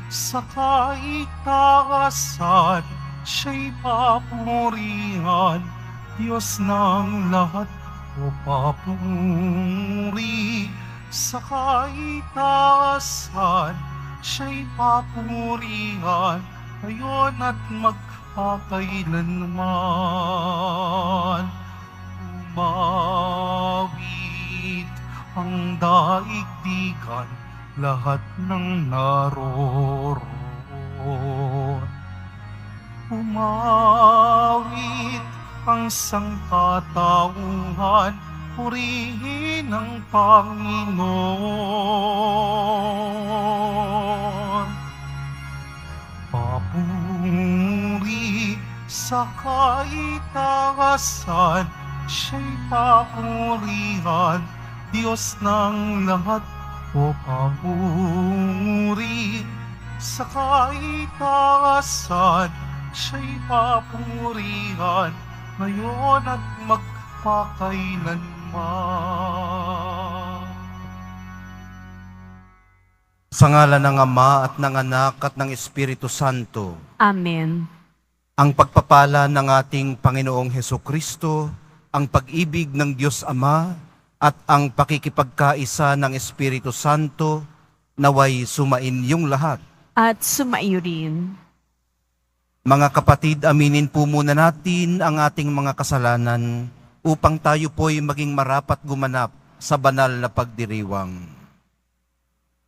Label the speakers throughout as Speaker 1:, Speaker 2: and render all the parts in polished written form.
Speaker 1: sa kaitaasan, siya'y papurihan, Diyos ng lahat o papuri. Sa kaitaasan, siya'y papurihan, ngayon at magpakailanman. Umawit ang daigdigan, lahat ng naroroon. Umawit ang sangkatauhan, purihin ang Panginoon. Papuri sa kaitaasan, siya'y papurihan, Diyos ng lahat o papuri. Sa kaitaasan, siya'y papurihan, ngayon at magpakailanman.
Speaker 2: Sa ngalan ng Ama at ng Anak at ng Espiritu Santo.
Speaker 3: Amen.
Speaker 2: Ang pagpapala ng ating Panginoong Hesukristo, ang pag-ibig ng Diyos Ama, at ang pakikipagkaisa ng Espiritu Santo, naway sumain yung lahat.
Speaker 3: At sumaiyo rin.
Speaker 2: Mga kapatid, aminin po muna natin ang ating mga kasalanan upang tayo po'y maging marapat gumanap sa banal na pagdiriwang.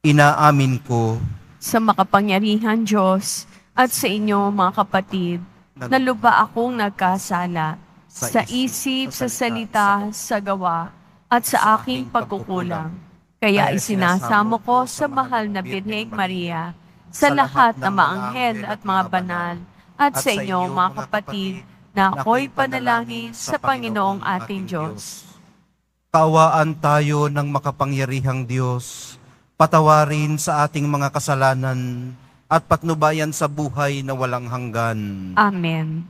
Speaker 2: Inaamin ko
Speaker 3: Sa makapangyarihan Diyos at sa inyo mga kapatid, na luba akong nagkasala sa isip, sa salita, sa gawa, at sa aking pagkukulang. Kaya isinasamo ko sa mahal na Birheng Maria, sa lahat ng mga anghel at mga banal, at sa inyo mga kapatid, na ako'y panalangin sa Panginoong ating Diyos.
Speaker 2: kaawaan tayo ng makapangyarihang Diyos, patawarin sa ating mga kasalanan, at patnubayan sa buhay na walang hanggan.
Speaker 3: Amen.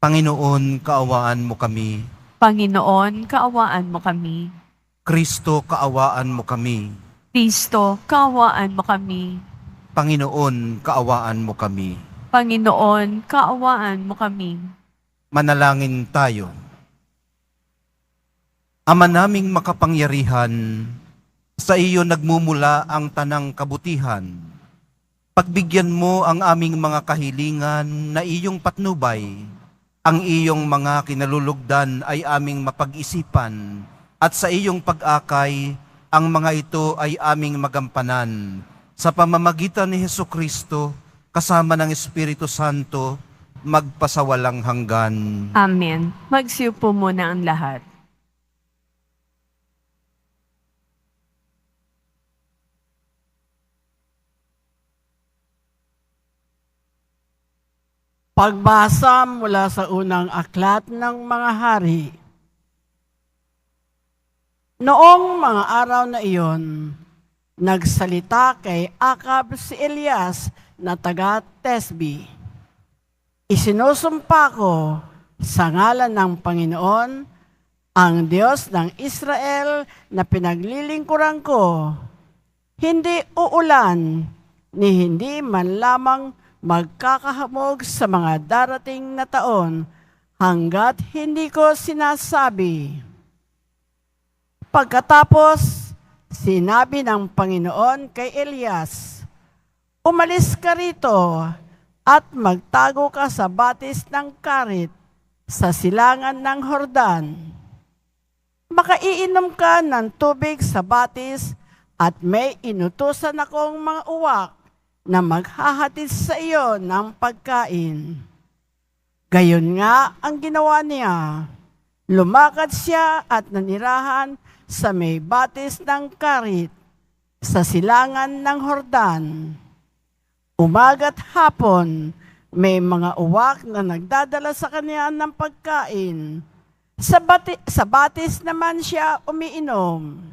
Speaker 2: Panginoon, kaawaan mo kami.
Speaker 3: Panginoon, kaawaan mo kami.
Speaker 2: Kristo, kaawaan mo kami.
Speaker 3: Kristo, kaawaan mo kami.
Speaker 2: Panginoon, kaawaan mo kami.
Speaker 3: Panginoon, kaawaan mo kami.
Speaker 2: Manalangin tayo. Ama naming makapangyarihan, sa iyo nagmumula ang tanang kabutihan. Pagbigyan mo ang aming mga kahilingan na iyong patnubay. Ang iyong mga kinalulugdan ay aming mapag-isipan, at sa iyong pag-akay, ang mga ito ay aming magampanan. Sa pamamagitan ni Hesukristo, kasama ng Espiritu Santo, magpasawalang hanggan.
Speaker 3: Amen. Magsiupo muna ang lahat.
Speaker 4: Pagbasa mula sa unang aklat ng mga hari. Noong mga araw na iyon, nagsalita kay Akab si Elias na taga Tesbi. Isinusumpa ko sa ngalan ng Panginoon, ang Diyos ng Israel na pinaglilingkuran ko, hindi uulan ni hindi man lamang magkakahamog sa mga darating na taon hanggat hindi ko sinasabi. Pagkatapos, sinabi ng Panginoon kay Elias, umalis ka rito at magtago ka sa batis ng Karit sa silangan ng Hordan. Makaiinom ka ng tubig sa batis at may inutusan akong mga uwak na maghahatid sa iyo ng pagkain. Gayon nga ang ginawa niya. Lumakad siya at nanirahan sa may batis ng Karit, sa silangan ng Hordan. Umaga't hapon, may mga uwak na nagdadala sa kanya ng pagkain. Sa batis naman siya umiinom.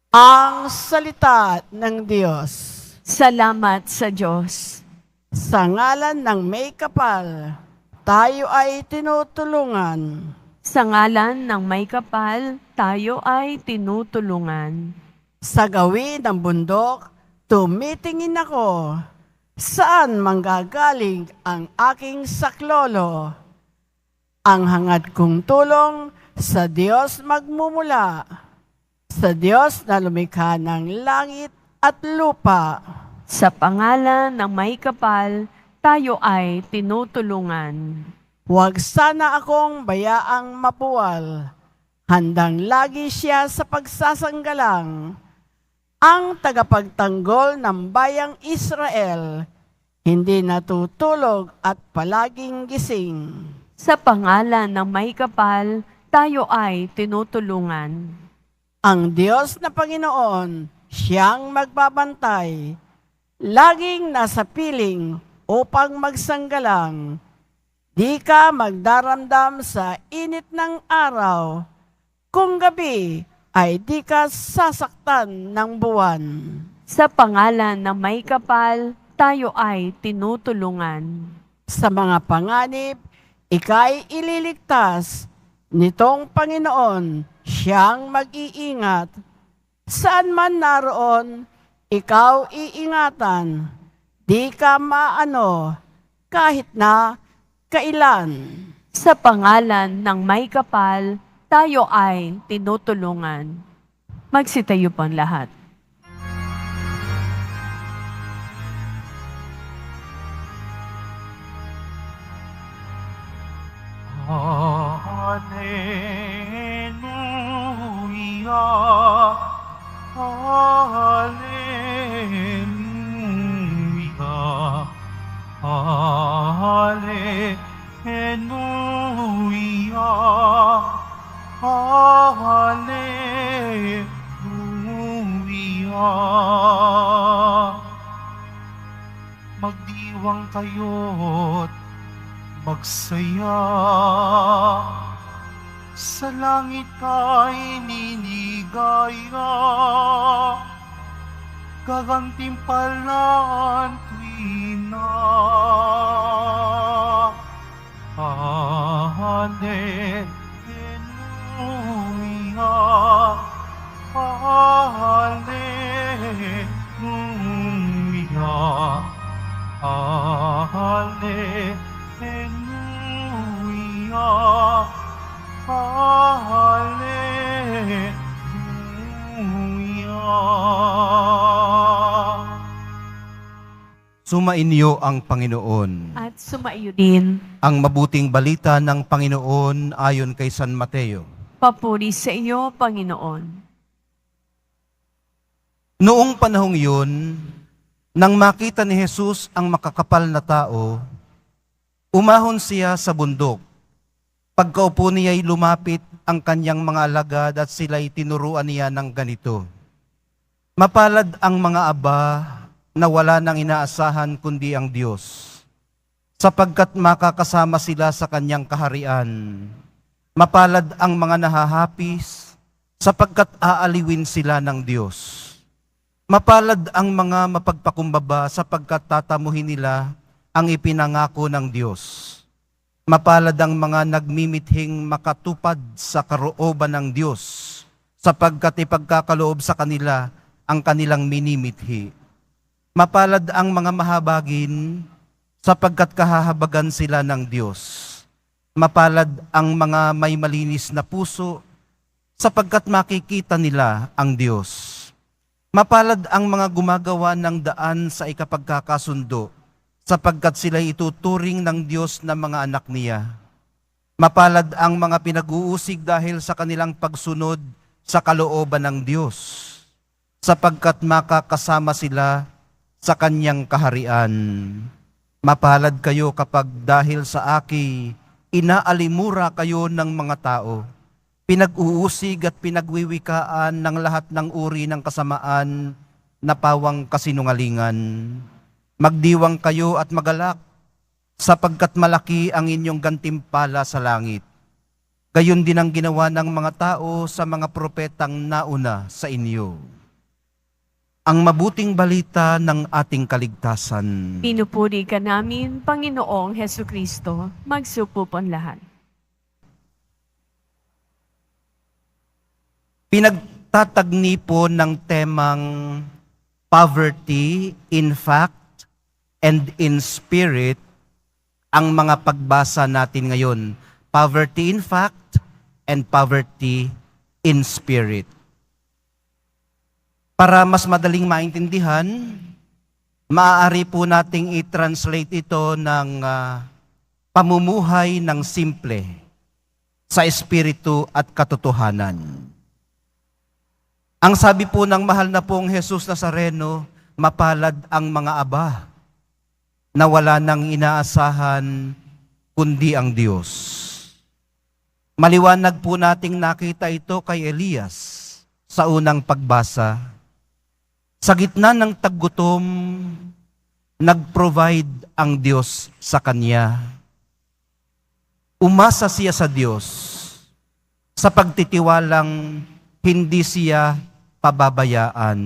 Speaker 4: Ang salita ng Diyos.
Speaker 3: Salamat sa Diyos.
Speaker 4: Sa ngalan ng may kapal, tayo ay tinutulungan.
Speaker 3: Sa ngalan ng may kapal, tayo ay tinutulungan.
Speaker 4: Sa gawin ng bundok, tumitingin ako, saan manggagaling ang aking saklolo? Ang hangad kong tulong sa Diyos magmumula, sa Diyos na lumikha ng langit at lupa.
Speaker 3: Sa pangalan ng may kapal, tayo ay tinutulungan.
Speaker 4: Huwag sana akong bayaang mapuwal, handang lagi siya sa pagsasanggalang. Ang tagapagtanggol ng bayang Israel, hindi natutulog at palaging gising.
Speaker 3: Sa pangalan ng may kapal, tayo ay tinutulungan.
Speaker 4: Ang Diyos na Panginoon, siyang magbabantay, laging nasa piling upang magsanggalang. Di ka magdaramdam sa init ng araw, kung gabi ay di ka sasaktan ng buwan.
Speaker 3: Sa pangalan ng may kapal, tayo ay tinutulungan.
Speaker 4: Sa mga panganib, ika'y ililigtas, nitong Panginoon, siyang mag-iingat. Saan man naroon, ikaw iingatan, di ka maano, kahit na kailan.
Speaker 3: Sa pangalan ng may kapal, tayo ay tinutulungan. Magsitayo po ang lahat.
Speaker 1: Hallelujah, Hallelujah, Hallelujah, Hallelujah. Magdiwang kayo't magsaya, sa langit ay ninigaya, gagantimpalaan tuwina. Hallelujah, Hallelujah, Hallelujah, Hallelujah.
Speaker 2: Sumainyo ang Panginoon.
Speaker 3: At sumaiyo din.
Speaker 2: Ang mabuting balita ng Panginoon ayon kay San Mateo.
Speaker 3: Papuri sa iyo, Panginoon.
Speaker 2: Noong panahong yun, nang makita ni Jesus ang makakapal na tao, umahon siya sa bundok. Pagkaupo niya'y lumapit ang kanyang mga alagad at sila'y tinuruan niya ng ganito. Mapalad ang mga aba na wala nang inaasahan kundi ang Diyos, sapagkat makakasama sila sa kanyang kaharian. Mapalad ang mga nahahapis, sapagkat aaliwin sila ng Diyos. Mapalad ang mga mapagpakumbaba, sapagkat tatamuhin nila ang ipinangako ng Diyos. Mapalad ang mga nagmimithing makatupad sa karooban ng Diyos, sapagkat ipagkakaloob sa kanila ang kanilang minimithi. Mapalad ang mga mahabagin, sapagkat kahahabagan sila ng Diyos. Mapalad ang mga may malinis na puso, sapagkat makikita nila ang Diyos. Mapalad ang mga gumagawa ng daan sa ikapagkakasundo, sapagkat sila'y ituturing ng Diyos na mga anak niya. Mapalad ang mga pinag-uusig dahil sa kanilang pagsunod sa kalooban ng Diyos, sapagkat makakasama sila sa kanyang kaharian. Mapalad kayo kapag dahil sa aki, inaalimura kayo ng mga tao, pinag-uusig at pinagwiwikaan ng lahat ng uri ng kasamaan na pawang kasinungalingan. Magdiwang kayo at magalak, sapagkat malaki ang inyong gantimpala sa langit. Gayon din ang ginawa ng mga tao sa mga propetang nauna sa inyo. Ang mabuting balita ng ating kaligtasan.
Speaker 3: Pinupuri ka namin, Panginoong Hesukristo. Magsupo po ang lahat.
Speaker 2: Pinagtatagni po ng temang poverty in fact and in spirit ang mga pagbasa natin ngayon. Poverty in fact and poverty in spirit. Para mas madaling maintindihan, maaari po nating i-translate ito ng pamumuhay ng simple sa espiritu at katotohanan. Ang sabi po ng mahal na pong Jesus Nazareno, mapalad ang mga aba na wala nang inaasahan kundi ang Diyos. Maliwanag po nating nakita ito kay Elias sa unang pagbasa. Sa gitna ng taggutom, nag-provide ang Diyos sa kanya. Umasa siya sa Diyos sa pagtitiwalang hindi siya pababayaan.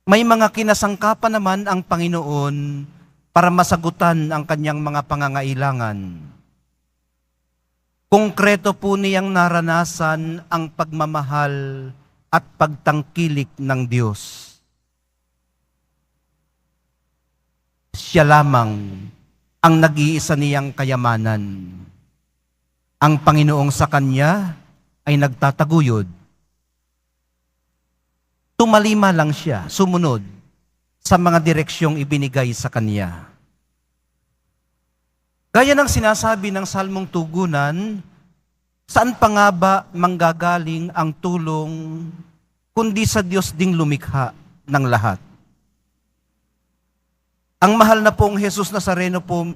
Speaker 2: May mga kinasangkapan naman ang Panginoon para masagutan ang kanyang mga pangangailangan. Konkreto po niyang naranasan ang pagmamahal at pagtangkilik ng Diyos. Siya lamang ang nag-iisa niyang kayamanan. Ang Panginoong sa kanya ay nagtataguyod. Tumalima lang siya, sumunod sa mga direksyong ibinigay sa kanya. Gaya ng sinasabi ng Salmong Tugunan, saan pa nga ba manggagaling ang tulong kundi sa Diyos ding lumikha ng lahat? Ang mahal na pong Jesus Nazareno po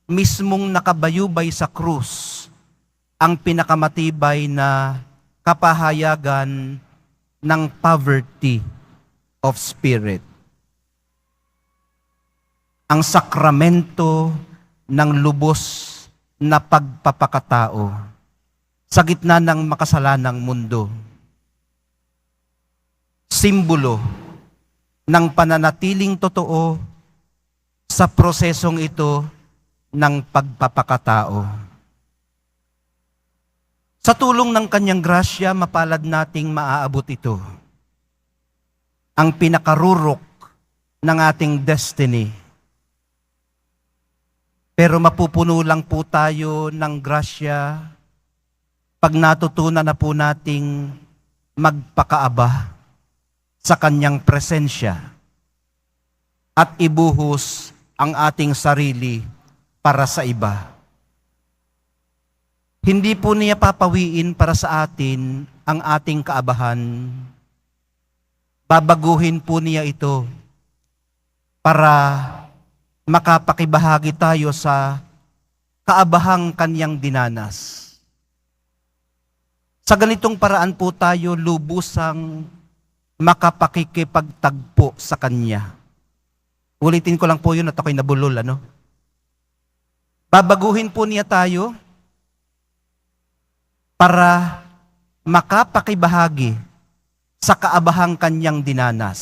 Speaker 2: mismong nakabayubay sa krus ang pinakamatibay na kapahayagan ng poverty of spirit. Ang sakramento ng lubos na pagpapakatao sa gitna ng makasalanang mundo. Simbolo ng pananatiling totoo sa prosesong ito ng pagpapakatao. Sa tulong ng kanyang grasya, mapalad nating maaabot ito. Ang pinakarurok ng ating destiny. Pero mapupuno lang po tayo ng grasya pag natutunan na po nating magpakaaba sa kanyang presensya at ibuhos ang ating sarili para sa iba. Hindi po niya papawiin para sa atin ang ating kaabahan. Babaguhin po niya ito para makapakibahagi tayo sa kaabahang kanyang dinanas. Sa ganitong paraan po tayo lubusang makapakikipagtagpo sa kanya. Ulitin ko lang po yun at ako'y nabulol, ano? Babaguhin po niya tayo para makapakibahagi sa kaabahang kanyang dinanas.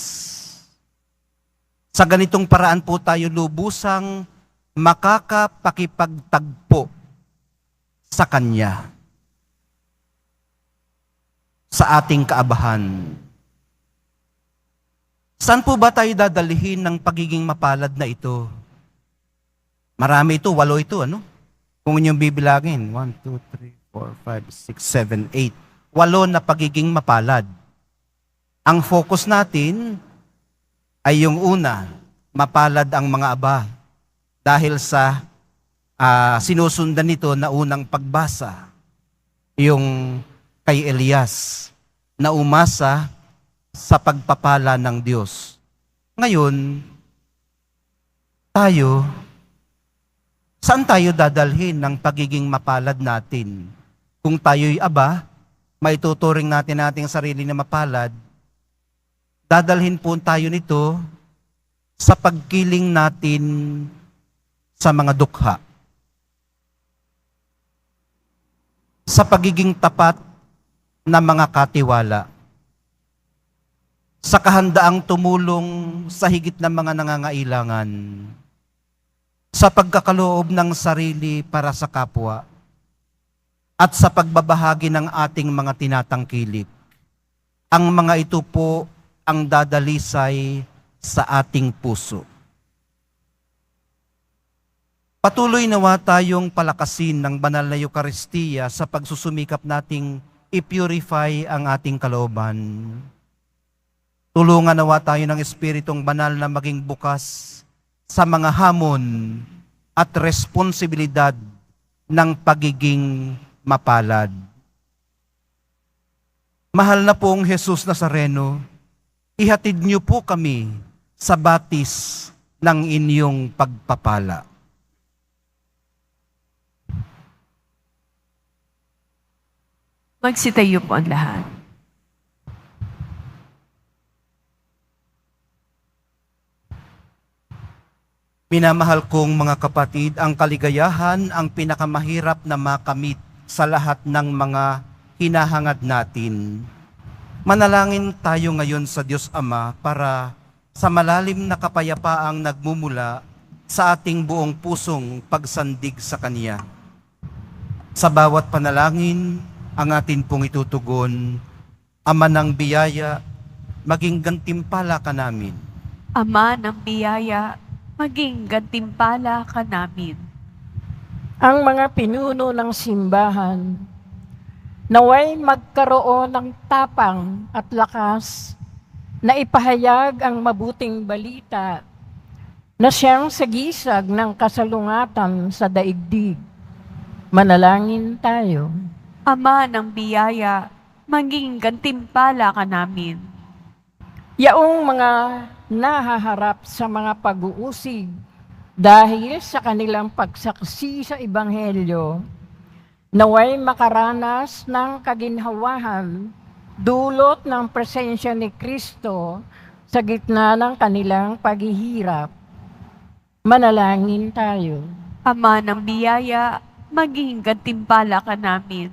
Speaker 2: Sa ganitong paraan po tayo lubusang makakapakipagtagpo sa kanya, sa ating kaabahan. Saan po ba tayo dadalhin ng pagiging mapalad na ito? Marami ito, 8 ito, ano? Kung inyong bibilangin, 1, 2, 3, 4, 5, 6, 7, 8. 8 na pagiging mapalad. Ang focus natin ay yung una, mapalad ang mga aba. Dahil sa sinusundan nito na unang pagbasa, yung kay Elias, na umasa sa pagpapala ng Diyos. Ngayon, saan tayo dadalhin ng pagiging mapalad natin? Kung tayo'y aba, maituturing natin ating sarili na mapalad, dadalhin po tayo nito sa pagkiling natin sa mga dukha. Sa pagiging tapat na mga katiwala. Sa kahandaang tumulong sa higit na mga nangangailangan. Sa pagkakaloob ng sarili para sa kapwa. At sa pagbabahagi ng ating mga tinatangkilik. Ang mga ito po ang dadalisay sa ating puso. Patuloy nawa tayong palakasin ng banal na Eukaristiya sa pagsusumikap nating i-purify ang ating kalooban. Tulungan nawa tayo ng Espiritong Banal na maging bukas sa mga hamon at responsibilidad ng pagiging mapalad. Mahal na pong Jesus Nazareno, ihatid niyo po kami sa batis ng inyong pagpapala.
Speaker 3: Magsitayo po ang lahat.
Speaker 2: Minamahal kong mga kapatid, ang kaligayahan ang pinakamahirap na makamit sa lahat ng mga hinahangad natin. Manalangin tayo ngayon sa Diyos Ama para sa malalim na kapayapaang nagmumula sa ating buong pusong pagsandig sa Kanya. Sa bawat panalangin, ang atin pong itutugon, Ama ng biyaya, maging gantimpala ka namin.
Speaker 3: Ama ng biyaya, maging gantimpala ka namin.
Speaker 5: Ang mga pinuno ng simbahan, naway magkaroon ng tapang at lakas na ipahayag ang mabuting balita na siyang sagisag ng kasalungatan sa daigdig. Manalangin tayo.
Speaker 3: Ama ng biyaya, maging gantimpala ka namin.
Speaker 5: Yaong mga nahaharap sa mga pag-uusig dahil sa kanilang pagsaksi sa Ebanghelyo, naway makaranas ng kaginhawahan dulot ng presensya ni Kristo sa gitna ng kanilang paghihirap. Manalangin tayo.
Speaker 3: Ama ng biyaya, maging gantimpala ka namin.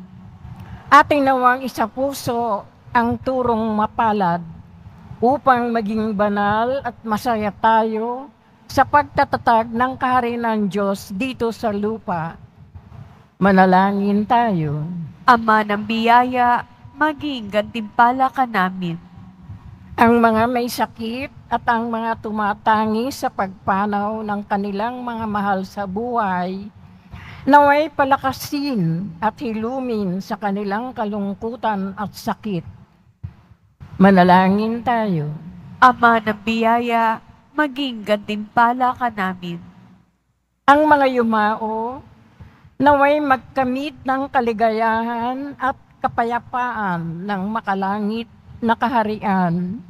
Speaker 5: Ating nawang isapuso ang turong mapalad upang maging banal at masaya tayo sa pagtatatag ng kaharian ng Diyos dito sa lupa. Manalangin tayo.
Speaker 3: Ama ng biyaya, maging gantimpala ka namin.
Speaker 5: Ang mga may sakit at ang mga tumatangi sa pagpanaw ng kanilang mga mahal sa buhay, naway palakasin at hilumin sa kanilang kalungkutan at sakit. Manalangin tayo.
Speaker 3: Ama ng biyaya, maging gantimpala ka namin.
Speaker 5: Ang mga yumao, naway magkamit ng kaligayahan at kapayapaan ng makalangit na kaharian.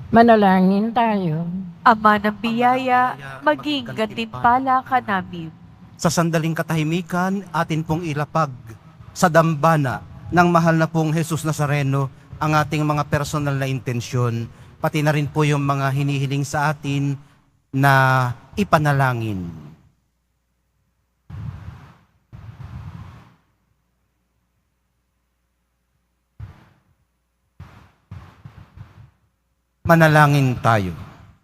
Speaker 5: Manalangin tayo.
Speaker 3: Ama ng biyaya, maging gantimpala ka namin.
Speaker 2: Sa sandaling katahimikan, atin pong ilapag sa dambana ng mahal na pong Jesus Nazareno ang ating mga personal na intensyon, pati na rin po yung mga hinihiling sa atin na ipanalangin. Manalangin tayo.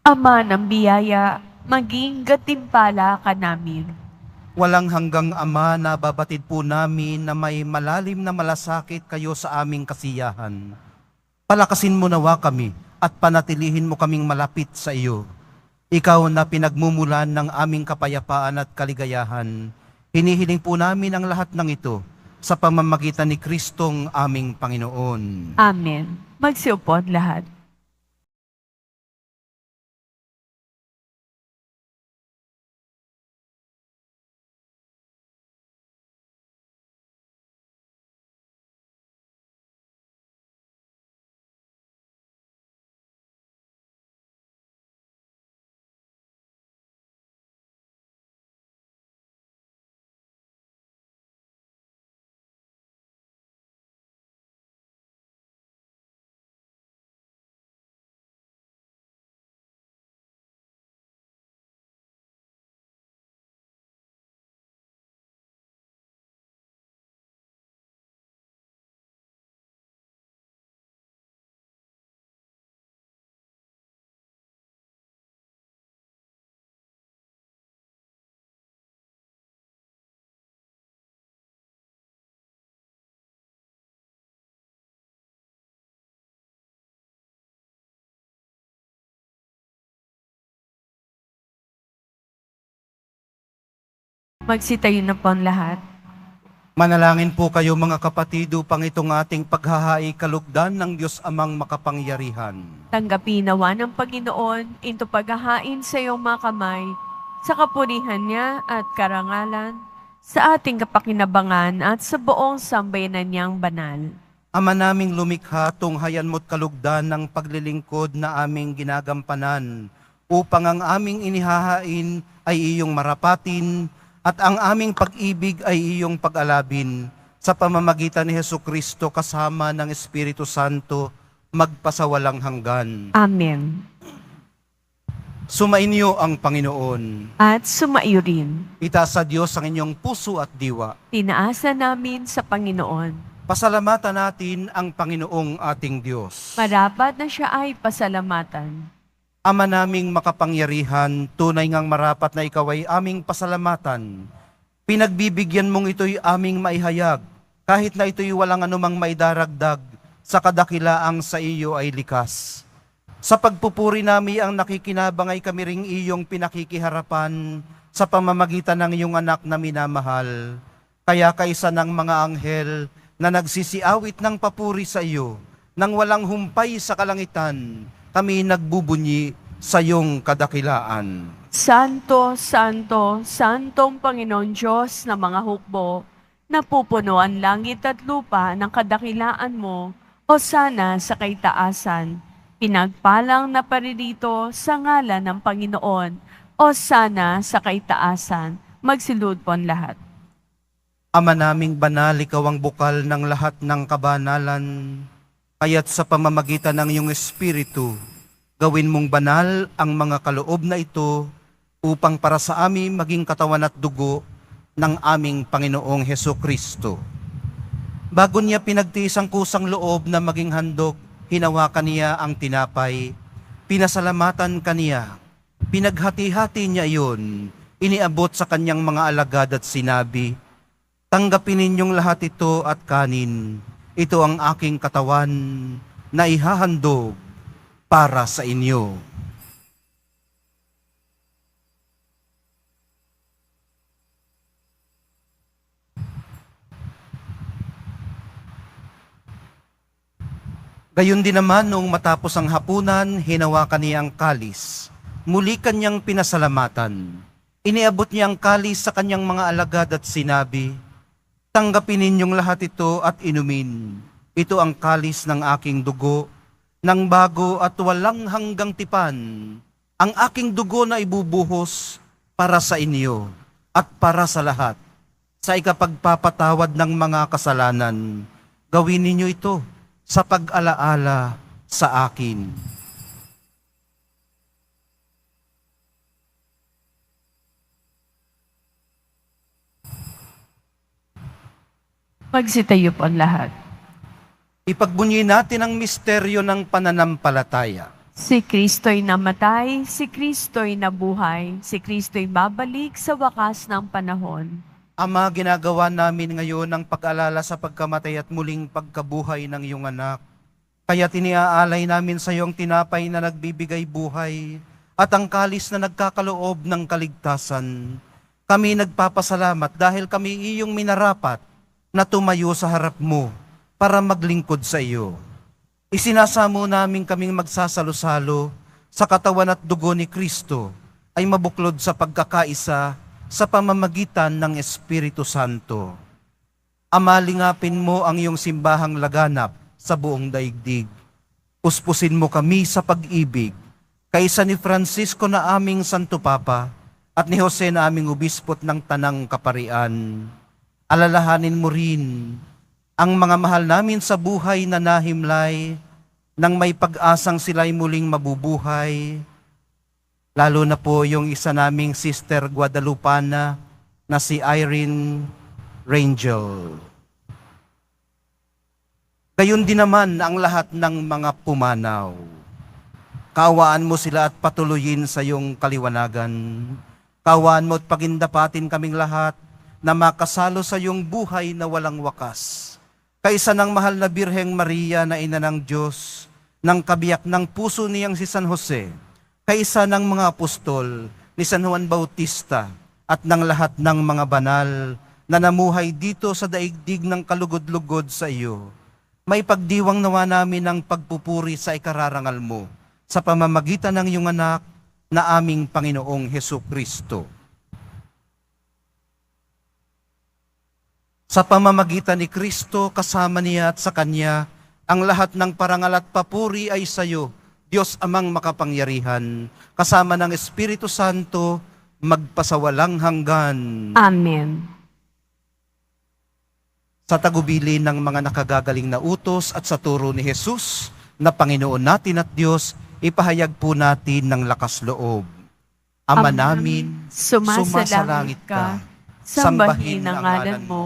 Speaker 3: Ama ng biyaya, maging gantimpala ka namin.
Speaker 2: Walang hanggang Ama, nababatid po namin na may malalim na malasakit kayo sa aming kasiyahan. Palakasin mo nawa kami at panatilihin mo kaming malapit sa iyo. Ikaw na pinagmumulan ng aming kapayapaan at kaligayahan. Hinihiling po namin ang lahat ng ito sa pamamagitan ni Kristong aming Panginoon.
Speaker 3: Amen. Magsiupo ang lahat. Magsitayo na po ang lahat.
Speaker 2: Manalangin po kayo mga kapatid upang itong ating paghahai kalugdan ng Diyos Amang makapangyarihan.
Speaker 3: Tanggapin nawa ng Panginoon into paghahain sa iyong mga kamay, sa kapurihan niya at karangalan, sa ating kapakinabangan at sa buong sambayanan niyang banal.
Speaker 2: Ama naming lumikha, tunghayan mo't kalugdan ng paglilingkod na aming ginagampanan, upang ang aming inihahain ay iyong marapatin, at ang aming pag-ibig ay iyong pag-alabin, sa pamamagitan ni Hesukristo kasama ng Espiritu Santo, magpasawalang hanggan.
Speaker 3: Amen.
Speaker 2: Sumainyo ang Panginoon.
Speaker 3: At sumaiyo rin.
Speaker 2: Itaas sa Diyos ang inyong puso at diwa.
Speaker 3: Tinaasa namin sa Panginoon.
Speaker 2: Pasalamatan natin ang Panginoong ating Diyos.
Speaker 3: Marapat na siya ay pasalamatan.
Speaker 2: Ama naming makapangyarihan, tunay ngang marapat na ikaw ay aming pasalamatan. Pinagbibigyan mong ito'y aming maihayag, kahit na ito'y walang anumang maidaragdag, sa kadakilaang sa iyo ay likas. Sa pagpupuri nami ang nakikinabang ay kami ring iyong pinakikiharapan sa pamamagitan ng iyong anak na minamahal. Kaya kaisa ng mga anghel na nagsisiawit ng papuri sa iyo, nang walang humpay sa kalangitan, kami nagbubunyi sa iyong kadakilaan.
Speaker 3: Santo, Santo, Santong Panginoon Diyos na mga hukbo, napupuno ang langit at lupa ng kadakilaan mo, o sana sa kaitaasan. Pinagpalang na paririto sa ngalan ng Panginoon, o sana sa kaitaasan. Magsilud po ang lahat.
Speaker 2: Ama naming banal, ikaw ang bukal ng lahat ng kabanalan, kaya't sa pamamagitan ng iyong Espiritu, gawin mong banal ang mga kaloob na ito upang para sa amin maging katawan at dugo ng aming Panginoong Hesukristo. Bago niya pinagtiis ang kusang loob na maging handog, hinawakan niya ang tinapay, pinasalamatan kaniya, pinaghati-hati niya iyon, iniabot sa kanyang mga alagad at sinabi, "Tanggapin ninyong lahat ito at kanin. Ito ang aking katawan na ihahandog para sa inyo." Gayon din naman noong matapos ang hapunan, hinawakan niya ang kalis. Muli kanyang pinasalamatan. Iniabot niya ang kalis sa kanyang mga alagad at sinabi, "Tanggapin ninyong lahat ito at inumin. Ito ang kalis ng aking dugo, ng bago at walang hanggang tipan. Ang aking dugo na ibubuhos para sa inyo at para sa lahat. Sa ikapagpapatawad ng mga kasalanan, gawin ninyo ito sa pag-alaala sa akin."
Speaker 3: Magsitayo po ang lahat.
Speaker 2: Ipagbunyi natin ang misteryo ng pananampalataya.
Speaker 3: Si Kristo'y namatay, si Kristo'y nabuhay, si Kristo'y babalik sa wakas ng panahon.
Speaker 2: Ama, ginagawa namin ngayon ang pag-alala sa pagkamatay at muling pagkabuhay ng iyong anak. Kaya tiniaalay namin sa iyong tinapay na nagbibigay buhay at ang kalis na nagkakaloob ng kaligtasan. Kami nagpapasalamat dahil kami iyong minarapat na tumayo sa harap mo para maglingkod sa iyo. Isinasamo namin kaming magsasalo-salo sa katawan at dugo ni Kristo ay mabuklod sa pagkakaisa sa pamamagitan ng Espiritu Santo. Ama, lingapin mo ang iyong simbahang laganap sa buong daigdig. Puspusin mo kami sa pag-ibig, kaysa ni Francisco na aming Santo Papa at ni Jose na aming Obispot ng Tanang Kaparian. Alalahanin mo rin ang mga mahal namin sa buhay na nahimlay, nang may pag-asang sila'y muling mabubuhay, lalo na po yung isa naming Sister Guadalupana na si Irene Rangel. Gayon din naman ang lahat ng mga pumanaw. Kaawaan mo sila at patuloyin sa iyong kaliwanagan. Kaawaan mo at pagindapatin kaming lahat na makasalo sa iyong buhay na walang wakas. Kaisa ng mahal na Birheng Maria na ina ng Diyos, ng kabiyak ng puso niyang si San Jose, kaisa ng mga apostol ni San Juan Bautista, at ng lahat ng mga banal na namuhay dito sa daigdig ng kalugod-lugod sa iyo. May pagdiwang nawa namin ng pagpupuri sa ikararangal mo sa pamamagitan ng iyong anak na aming Panginoong Hesus Kristo. Sa pamamagitan ni Kristo, kasama niya at sa Kanya, ang lahat ng parangal at papuri ay sa iyo, Diyos Amang makapangyarihan, kasama ng Espiritu Santo, magpasawalang hanggan.
Speaker 3: Amen.
Speaker 2: Sa tagubilin ng mga nakagagaling na utos at sa turo ni Jesus, na Panginoon natin at Diyos, ipahayag po natin ng lakas loob. Ama namin, sumasalangit ka, sambahin ang ngalan mo,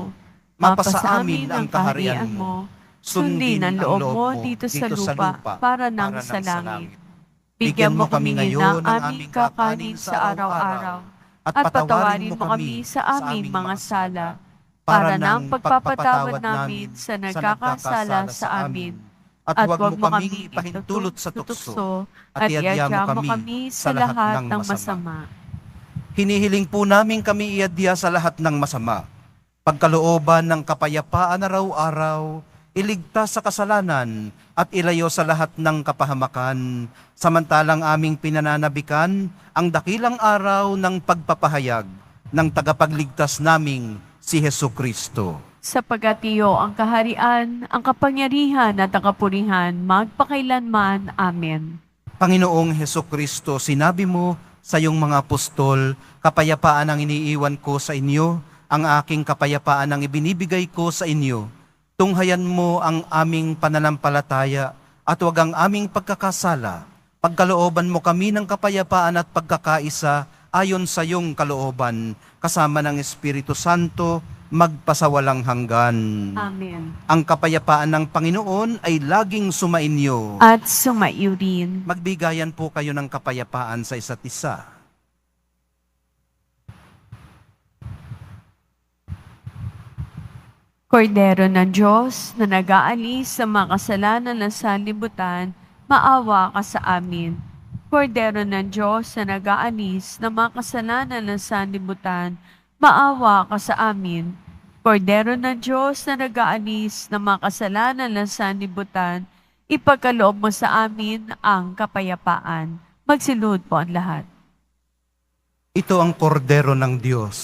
Speaker 2: mapasa amin ang kaharian mo, sundin ang loob mo dito sa lupa para nang sa langit. Bigyan mo kami ngayon ng aming kakanin sa araw-araw, at patawarin mo kami sa aming mga sala, para nang pagpapatawad namin sa nagkakasala sa amin. At huwag mo kami ipahintulot sa tukso, at iadya mo kami sa lahat ng masama. Hinihiling po namin kami iadya sa lahat ng masama. Pagkalooban ng kapayapaan araw-araw, iligtas sa kasalanan at ilayo sa lahat ng kapahamakan, samantalang aming pinananabikan ang dakilang araw ng pagpapahayag ng tagapagligtas naming si Hesus Kristo.
Speaker 3: Sapagat iyo ang kaharian, ang kapangyarihan at ang kapurihan, magpakailanman. Amen.
Speaker 2: Panginoong Hesus Kristo, sinabi mo sa iyong mga apostol, kapayapaan ang iniiwan ko sa inyo, ang aking kapayapaan ang ibinibigay ko sa inyo. Tunghayan mo ang aming pananampalataya at huwag ang aming pagkakasala. Pagkalooban mo kami ng kapayapaan at pagkakaisa ayon sa iyong kalooban, kasama ng Espiritu Santo, magpasawalang hanggan.
Speaker 3: Amen.
Speaker 2: Ang kapayapaan ng Panginoon ay laging sumainyo.
Speaker 3: At sumaiyo rin.
Speaker 2: Magbigayan po kayo ng kapayapaan sa isa't isa.
Speaker 3: Kordero ng Diyos na nag-aalis sa mga kasalanan ng sanlibutan, maawa ka sa amin. Kordero ng Diyos na nag-aalis ng mga kasalanan ng sanlibutan, maawa ka sa amin. Kordero ng Diyos na nag-aalis ng mga kasalanan ng sanlibutan, ipagkaloob mo sa amin ang kapayapaan. Magsilud po ang lahat.
Speaker 2: Ito ang kordero ng Diyos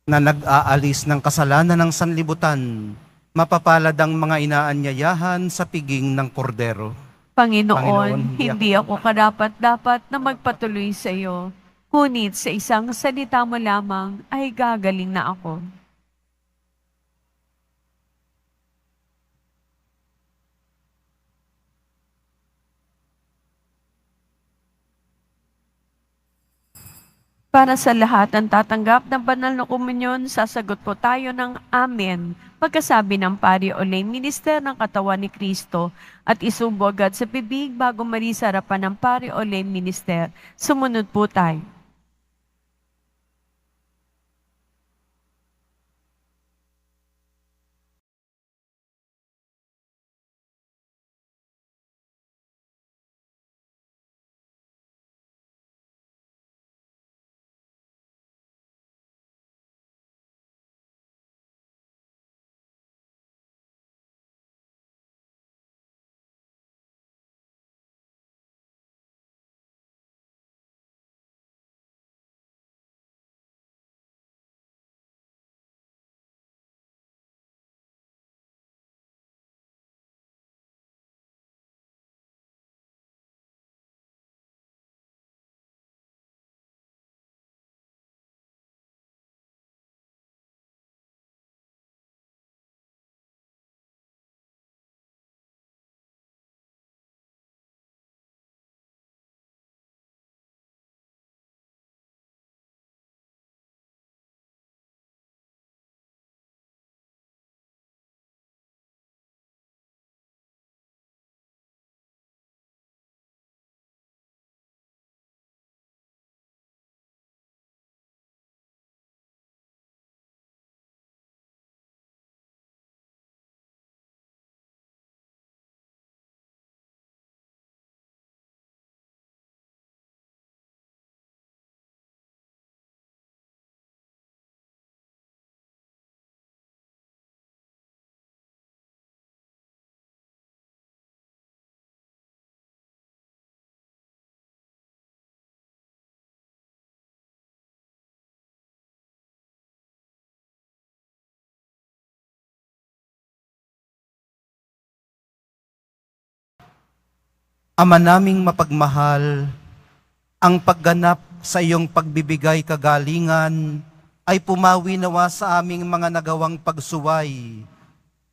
Speaker 2: na nag-aalis ng kasalanan ng sanlibutan. Mapapalad ang mga inaanyayahan sa piging ng kordero.
Speaker 3: Panginoon, hindi ako karapat-dapat na magpatuloy sa iyo, ngunit sa isang salita mo lamang ay gagaling na ako. Para sa lahat ng tatanggap ng banal na komunyon, sasagot po tayo ng Amen. Pagkasabi ng pari o lay minister ng katawan ni Kristo at isubo agad sa bibig bago marisa harapan ng pari o lay minister. Sumunod po tayo.
Speaker 2: Ama naming mapagmahal, ang pagganap sa iyong pagbibigay kagalingan ay pumawi nawa sa aming mga nagawang pagsuway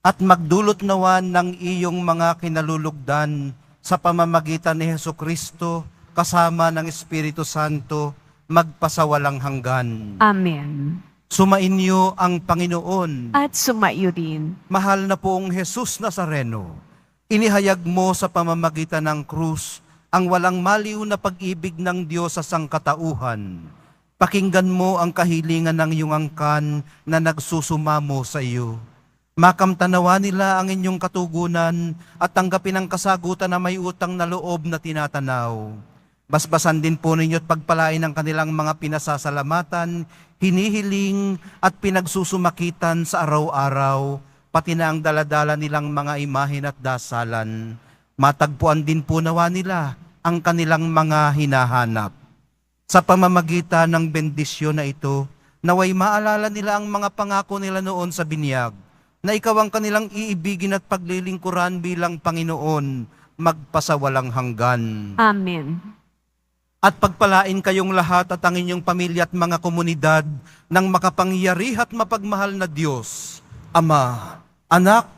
Speaker 2: at magdulot nawa ng iyong mga kinalulugdan sa pamamagitan ni Hesukristo kasama ng Espiritu Santo magpasawalang hanggan.
Speaker 3: Amen.
Speaker 2: Sumainyo ang Panginoon.
Speaker 3: At sumaiyo din.
Speaker 2: Mahal na poong Jesus Nazareno, inihayag mo sa pamamagitan ng krus ang walang maliw na pag-ibig ng Diyos sa sangkatauhan. Pakinggan mo ang kahilingan ng iyong angkan na nagsusumamo sa iyo. Makamtanawa nila ang inyong katugunan at tanggapin ang kasagutan na may utang na loob na tinatanaw. Basbasan din po ninyo at pagpalain ang kanilang mga pinasasalamatan, hinihiling at pinagsusumakitan sa araw-araw, pati na ang daladala nilang mga imahin at dasalan. Matagpuan din po nawa nila ang kanilang mga hinahanap. Sa pamamagitan ng bendisyon na ito, naway maalala nila ang mga pangako nila noon sa binyag, na ikaw ang kanilang iibigin at paglilingkuran bilang Panginoon, magpasawalang hanggan.
Speaker 3: Amen.
Speaker 2: At pagpalain kayong lahat at ang inyong pamilya at mga komunidad ng makapangyari at mapagmahal na Diyos, Ama, Anak,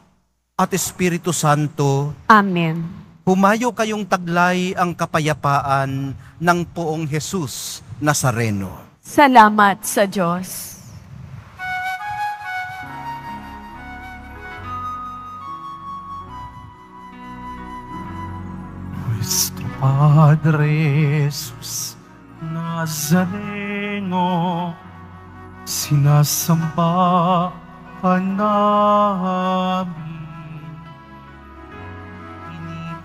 Speaker 2: at Espiritu Santo.
Speaker 3: Amen.
Speaker 2: Humayo kayong taglay ang kapayapaan ng poong Jesus Nazareno.
Speaker 3: Salamat sa Diyos.
Speaker 1: Nuestro Padre Jesus Nazareno, sinasamba ka namin.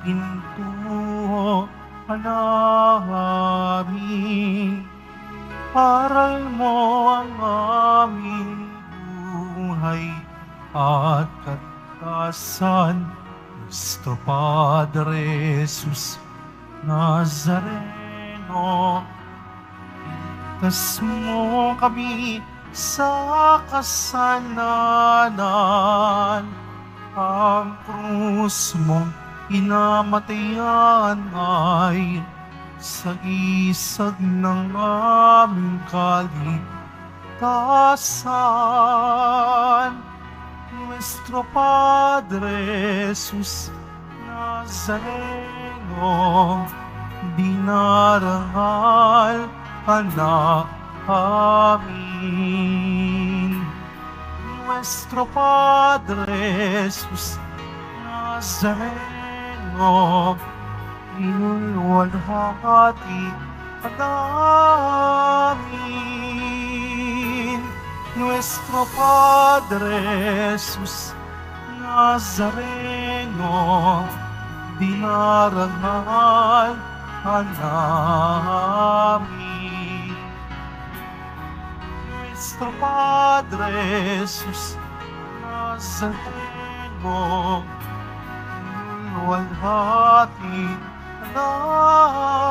Speaker 1: Pintuho ka namin, aral mo ang aming buhay at katakasan. Nuestro Padre Jesus Nazareno, ligtas mo kami sa kasalanan. Ang krus mong pinamatayan ay sagisag ng aming kaligtasan. Nuestro Padre Jesus Nazareno, dinarangal ka namin. Nuestro Padre Jesus Nazareno, inulwalhati ka namin. Nuestro Padre Jesus Nazareno, dinarangal ka namin. Nuestro Padre Jesus Nazareno, inulwalhati ka namin.